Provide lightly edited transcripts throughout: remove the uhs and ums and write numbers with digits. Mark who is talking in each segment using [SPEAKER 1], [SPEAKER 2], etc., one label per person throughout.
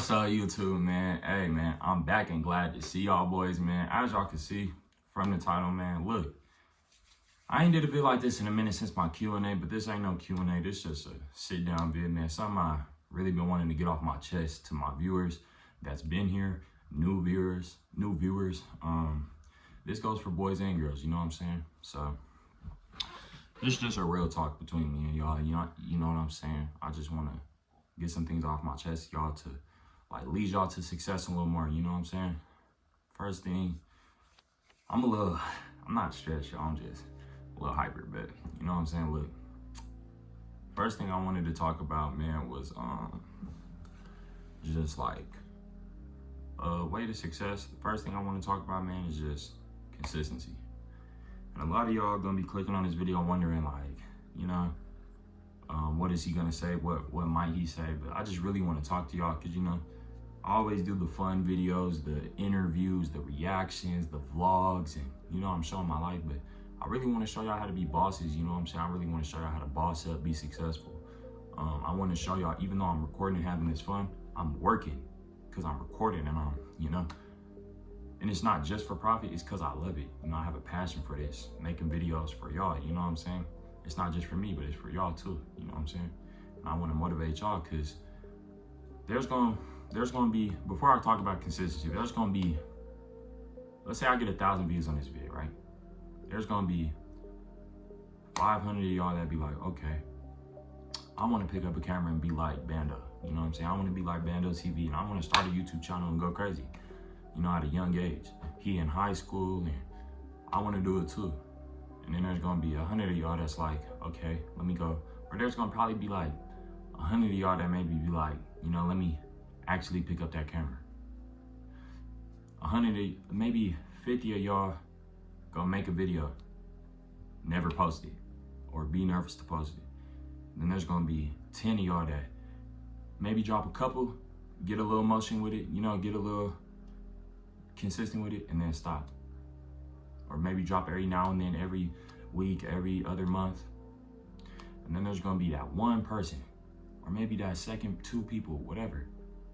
[SPEAKER 1] What's up, YouTube, man? Hey, man, I'm back and glad to see y'all boys, man. As y'all can see from the title, man, look, I ain't did a vid like this in a minute since my Q&A, but this ain't no Q&A. This just a sit-down vid, man. Something I really been wanting to get off my chest to my viewers that's been here, new viewers. This goes for boys and girls, you know what I'm saying? So, this is just a real talk between me and y'all, you know what I'm saying? I just want to get some things off my chest, y'all, to like lead y'all to success a little more, you know what I'm saying? First thing, I'm not stressed, y'all, I'm just a little hyper, but you know what I'm saying? Look, first thing I wanted to talk about, man, was just like way to success. The first thing I want to talk about, man, is just consistency. And a lot of y'all gonna be clicking on this video wondering, like, you know, what is he gonna say? What might he say? But I just really want to talk to y'all because, you know, I always do the fun videos, the interviews, the reactions, the vlogs, and, you know, I'm showing my life, but I really want to show y'all how to be bosses, you know what I'm saying? I really want to show y'all how to boss up, be successful. I want to show y'all, even though I'm recording and having this fun, I'm working because I'm recording and I'm, you know, and it's not just for profit, it's because I love it. You know, I have a passion for this, making videos for y'all, you know what I'm saying? It's not just for me, but it's for y'all too, you know what I'm saying? And I want to motivate y'all because there's gonna be, before I talk about consistency, there's gonna be, let's say I get 1,000 views on this video, right? There's gonna be 500 of y'all that be like, okay, I want to pick up a camera and be like Bando, you know what I'm saying? I want to be like Bando TV, and I want to start a YouTube channel and go crazy, you know, at a young age. He in high school, and I want to do it too. And then there's gonna be 100 of y'all that's like, okay, let me go. Or there's gonna probably be like 100 of y'all that maybe be like, you know, let me actually pick up that camera. 100, maybe 50 of y'all gonna make a video, never post it, or be nervous to post it. And then there's gonna be 10 of y'all that maybe drop a couple, get a little motion with it, you know, get a little consistent with it, and then stop. Or maybe drop every now and then, every week, every other month. And then there's gonna be that one person, or maybe that second 2 people, whatever,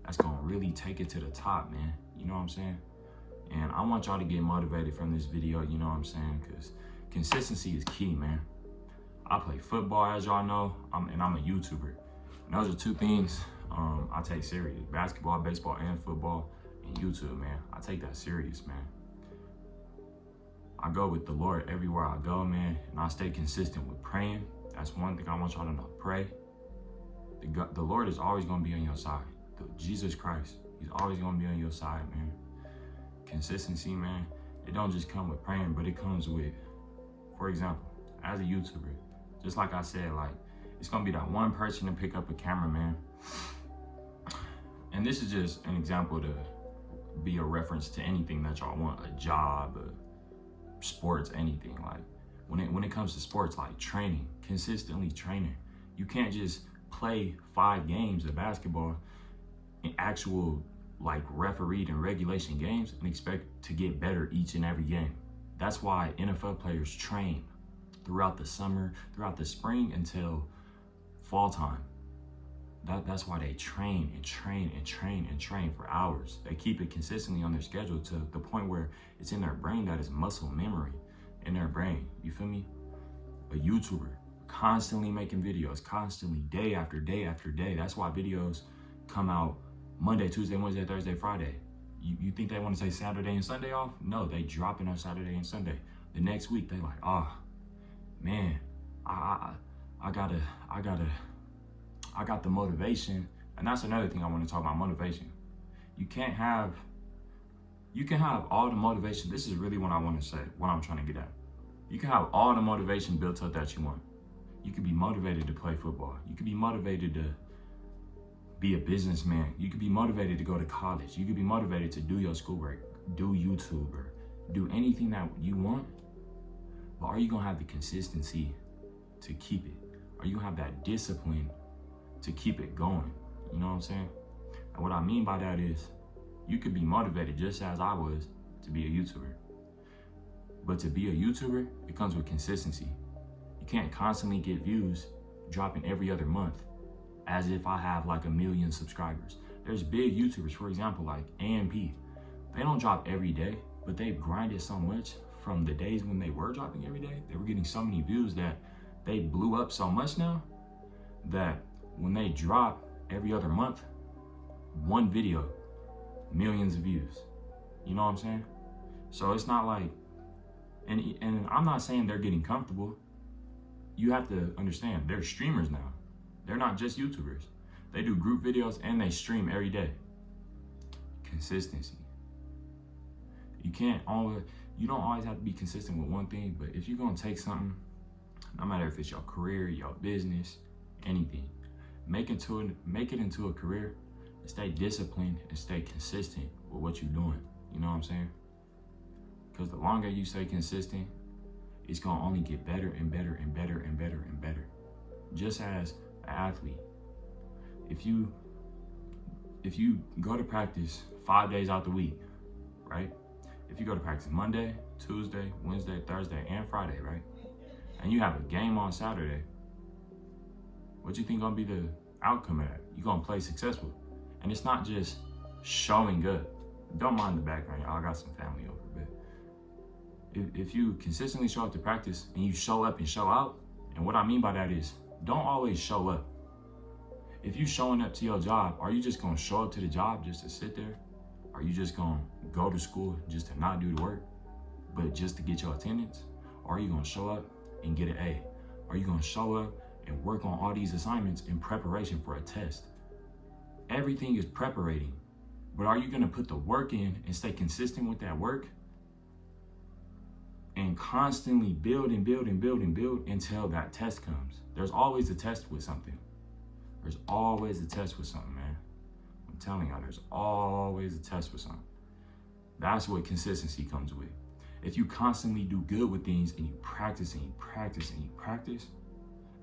[SPEAKER 1] that's gonna really take it to the top, man. You know what I'm saying? And I want y'all to get motivated from this video, you know what I'm saying? Because consistency is key, man. I play football, as y'all know, and I'm a YouTuber. And those are 2 things I take serious. Basketball, baseball, and football, and YouTube, man. I take that serious, man. I go with the Lord everywhere I go, man, and I stay consistent with praying. That's one thing I want y'all to know. Pray. The Lord is always going to be on your side. Jesus Christ, he's always going to be on your side, man. Consistency, man, it don't just come with praying, but it comes with, for example, as a YouTuber, just like I said, like, it's going to be that one person to pick up a camera, man. And this is just an example to be a reference to anything that y'all want, a job, sports, anything. Like when it comes to sports, like training, consistently training. You can't just play 5 games of basketball in actual like refereed and regulation games and expect to get better each and every game. That's why NFL players train throughout the summer, throughout the spring until fall time. That's why they train and train and train and train for hours. They keep it consistently on their schedule to the point where it's in their brain, that is muscle memory in their brain. You feel me? A YouTuber constantly making videos, constantly, day after day after day. That's why videos come out Monday, Tuesday, Wednesday, Thursday, Friday. You think they want to say Saturday and Sunday off? No, they dropping on Saturday and Sunday. The next week, they like, oh, man, I got the motivation. And that's another thing I want to talk about, motivation. You can have all the motivation. This is really what I want to say, what I'm trying to get at. You can have all the motivation built up that you want. You could be motivated to play football. You could be motivated to be a businessman. You could be motivated to go to college. You could be motivated to do your schoolwork, do YouTube, or do anything that you want. But are you going to have the consistency to keep it? Are you going to have that discipline to keep it going? You know what I'm saying? And what I mean by that is, you could be motivated just as I was to be a YouTuber. But to be a YouTuber, it comes with consistency. You can't constantly get views dropping every other month as if I have like 1 million subscribers. There's big YouTubers, for example, like AMP. They don't drop every day, but they've grinded so much from the days when they were dropping every day. They were getting so many views that they blew up so much now that when they drop every other month, one video, millions of views. You know what I'm saying? So it's not like, and I'm not saying they're getting comfortable. You have to understand, they're streamers now. They're not just YouTubers. They do group videos and they stream every day. Consistency. You don't always have to be consistent with one thing, but if you're gonna take something, no matter if it's your career, your business, anything, make it into a career and stay disciplined and stay consistent with what you're doing. You know what I'm saying? Because the longer you stay consistent, it's gonna only get better and better and better and better and better. Just as an athlete, if you go to practice 5 days out the week, right? If you go to practice Monday, Tuesday, Wednesday, Thursday, and Friday, right? And you have a game on Saturday, what you think gonna be the outcome of that? You're gonna play successful. And it's not just showing good. Don't mind the background, y'all. I got some family over, but if you consistently show up to practice and you show up and show out, and what I mean by that is, don't always show up. If you showing up to your job, are you just gonna show up to the job just to sit there? Are you just gonna go to school just to not do the work, but just to get your attendance? Or are you gonna show up and get an A? Are you gonna show up and work on all these assignments in preparation for a test? Everything is preparating, but are you gonna put the work in and stay consistent with that work? And constantly build and build and build and build until that test comes. There's always a test with something. There's always a test with something, man. I'm telling y'all, there's always a test with something. That's what consistency comes with. If you constantly do good with things and you practice and you practice and you practice,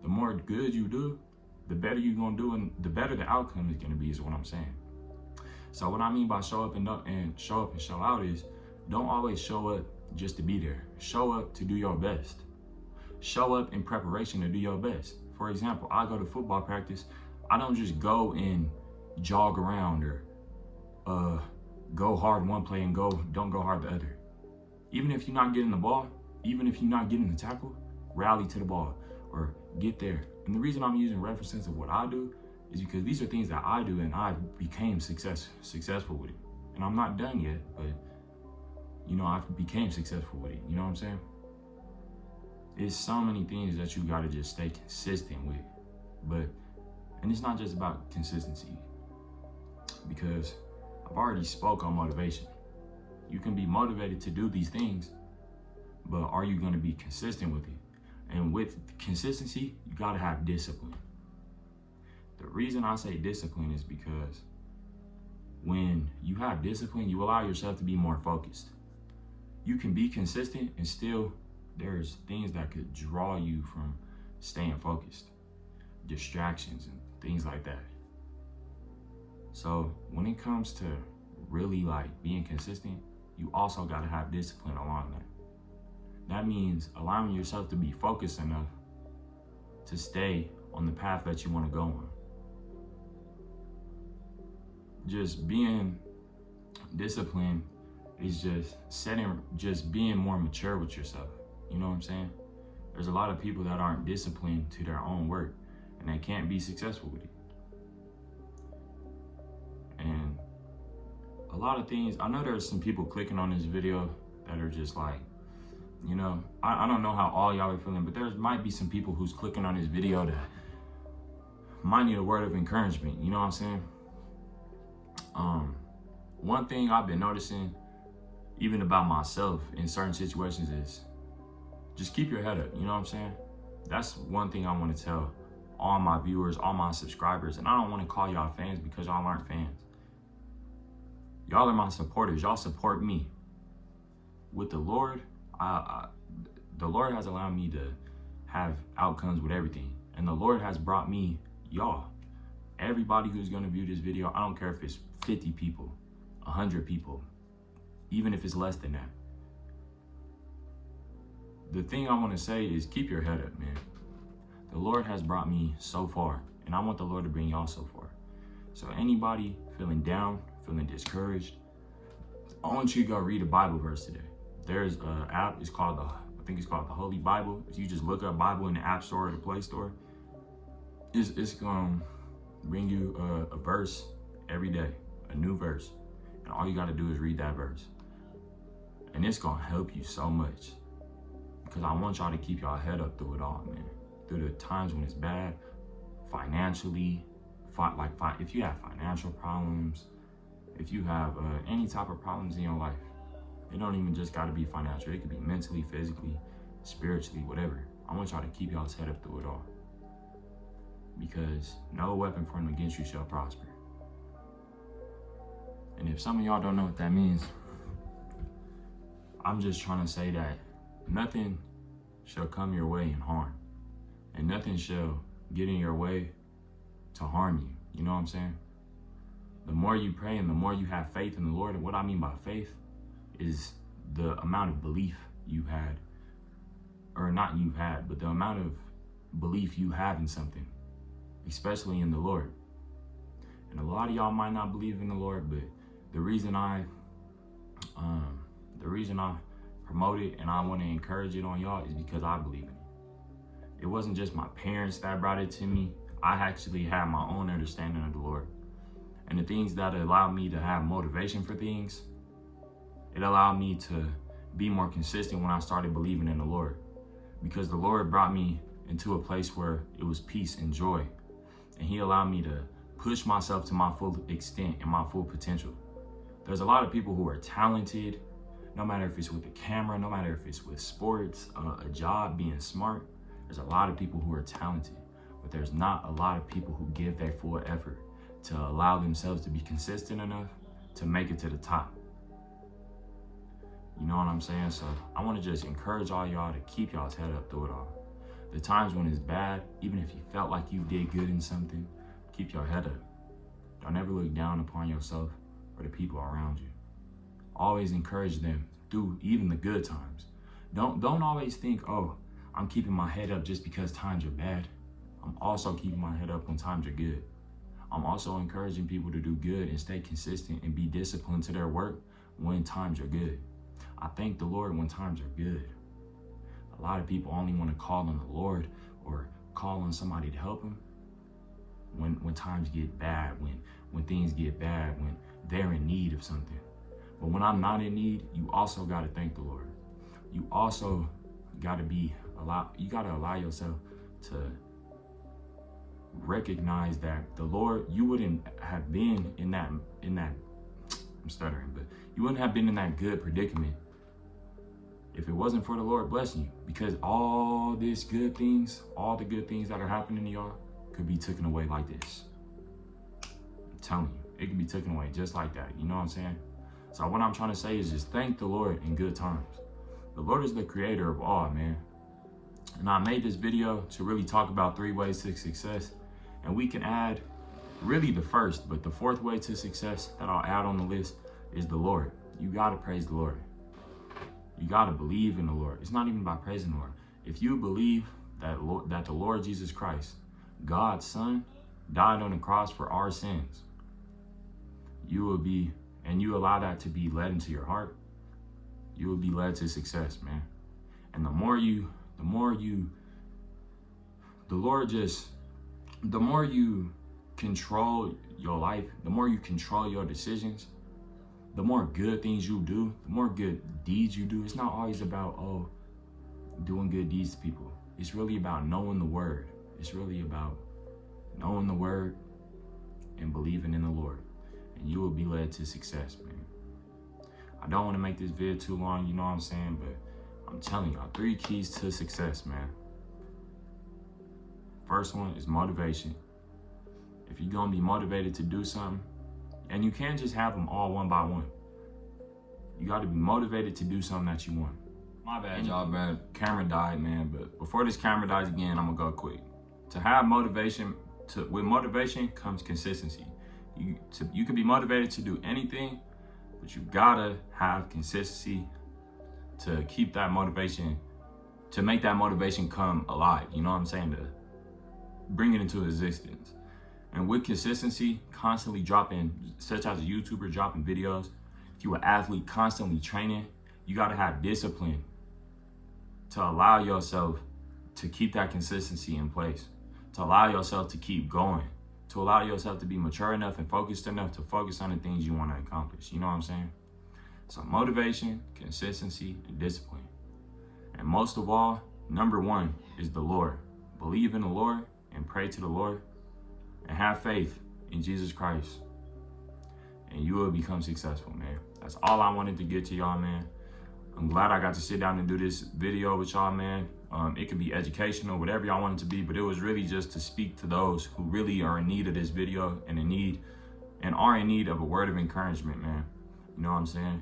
[SPEAKER 1] the more good you do, the better you're gonna do and the better the outcome is gonna be, is what I'm saying. So what I mean by show up and show out is, don't always show up just to be there. Show up to do your best. Show up in preparation to do your best. For example, I go to football practice. I don't just go and jog around or go hard one play and don't go hard the other. Even if you're not getting the ball, even if you're not getting the tackle, rally to the ball or get there. And the reason I'm using references of what I do is because these are things that I do and I became successful with it. And I'm not done yet, but I became successful with it. You know what I'm saying? It's so many things that you gotta just stay consistent with. And it's not just about consistency, because I've already spoke on motivation. You can be motivated to do these things, but are you gonna be consistent with it? And with consistency, you gotta have discipline. The reason I say discipline is because when you have discipline, you allow yourself to be more focused. You can be consistent and still there's things that could draw you from staying focused, distractions and things like that. So when it comes to really being consistent, you also gotta have discipline along that. That means allowing yourself to be focused enough to stay on the path that you wanna go on. Just being disciplined is just being more mature with yourself. You know what I'm saying? There's a lot of people that aren't disciplined to their own work and they can't be successful with it. And a lot of things, I know there's some people clicking on this video that are just like, I don't know how all y'all are feeling, but there might be some people who's clicking on this video that might need a word of encouragement. You know what I'm saying? One thing I've been noticing, even about myself in certain situations, is just keep your head up. You know what I'm saying? That's one thing I want to tell all my viewers, all my subscribers. And I don't want to call y'all fans because y'all aren't fans. Y'all are my supporters. Y'all support me. With the Lord, the Lord has allowed me to have outcomes with everything. And the Lord has brought me y'all. Everybody who's going to view this video, I don't care if it's 50 people, 100 people, even if it's less than that. The thing I want to say is keep your head up, man. The Lord has brought me so far, and I want the Lord to bring y'all so far. So anybody feeling down, feeling discouraged, I want you to go read a Bible verse today. There's an app, I think it's called the Holy Bible. If you just look up Bible in the App Store or the Play Store, it's gonna bring you a verse every day, a new verse. And all you gotta do is read that verse. And it's gonna help you so much. Because I want y'all to keep y'all head up through it all, man. Through the times when it's bad, financially, if you have financial problems, if you have any type of problems in your life, it don't even just gotta be financial. It could be mentally, physically, spiritually, whatever. I want y'all to keep y'all's head up through it all. Because no weapon formed against you shall prosper. And if some of y'all don't know what that means, I'm just trying to say that nothing shall come your way and harm. And nothing shall get in your way to harm you. You know what I'm saying? The more you pray and the more you have faith in the Lord, and what I mean by faith is the amount of belief you had, or not you had, but the amount of belief you have in something, especially in the Lord. And a lot of y'all might not believe in the Lord, but the reason I promote it and I want to encourage it on y'all is because I believe in it. It wasn't just my parents that brought it to me. I actually had my own understanding of the Lord. And the things that allowed me to have motivation for things, it allowed me to be more consistent when I started believing in the Lord. Because the Lord brought me into a place where it was peace and joy. And he allowed me to push myself to my full extent and my full potential. There's a lot of people who are talented, no matter if it's with the camera, no matter if it's with sports, a job, being smart. There's a lot of people who are talented, but there's not a lot of people who give their full effort to allow themselves to be consistent enough to make it to the top. You know what I'm saying? So I want to just encourage all y'all to keep y'all's head up through it all. The times when it's bad, even if you felt like you did good in something, keep your head up. Don't ever look down upon yourself or the people around you. Always encourage them through even the good times. Don't always think, oh, I'm keeping my head up just because times are bad. I'm also keeping my head up when times are good. I'm also encouraging people to do good and stay consistent and be disciplined to their work when times are good. I thank the Lord when times are good. A lot of people only want to call on the Lord or call on somebody to help them when times get bad, when things get bad, when they're in need of something. But when I'm not in need, you also got to thank the Lord. You also got to allow yourself to recognize that the Lord, you wouldn't have been in that, I'm stuttering, but you wouldn't have been in that good predicament if it wasn't for the Lord blessing you. Because all the good things that are happening to y'all could be taken away like this. I'm telling you, it could be taken away just like that. You know what I'm saying? So what I'm trying to say is just thank the Lord in good times. The Lord is the creator of all, man. And I made this video to really talk about 3 ways to success. And we can add really the first, but the 4th way to success that I'll add on the list is the Lord. You got to praise the Lord. You got to believe in the Lord. It's not even about praising the Lord. If you believe that the Lord Jesus Christ, God's Son, died on the cross for our sins, and you allow that to be led into your heart, you will be led to success, man. And the more you control your life, the more you control your decisions, the more good things you do, the more good deeds you do. It's not always about, doing good deeds to people. It's really about knowing the word. It's really about knowing the word and believing in the Lord. And you will be led to success, man. I don't want to make this video too long, you know what I'm saying? But I'm telling y'all, 3 keys to success, man. First one is motivation. If you're going to be motivated to do something, and you can't just have them all one by one. You got to be motivated to do something that you want. My bad, y'all, bro. Camera died, man. But before this camera dies again, I'm going to go quick. To have motivation, with motivation comes consistency. You can be motivated to do anything, but you got to have consistency to keep that motivation, to make that motivation come alive. You know what I'm saying? To bring it into existence. And with consistency, constantly dropping, such as a YouTuber dropping videos, if you're an athlete constantly training, you got to have discipline to allow yourself to keep that consistency in place, to allow yourself to keep going, to allow yourself to be mature enough and focused enough to focus on the things you want to accomplish. You know what I'm saying? So motivation, consistency, and discipline. And most of all, number one is the Lord. Believe in the Lord and pray to the Lord and have faith in Jesus Christ. And you will become successful, man. That's all I wanted to get to y'all, man. I'm glad I got to sit down and do this video with y'all, man. It could be educational, whatever y'all want it to be, but it was really just to speak to those who really are in need of this video and are in need of a word of encouragement, man. You know what I'm saying?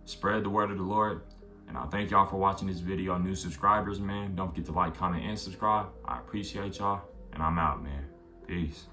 [SPEAKER 1] Spread the word of the Lord. And I thank y'all for watching this video. New subscribers, man, don't forget to like, comment, and subscribe. I appreciate y'all, and I'm out, man. Peace.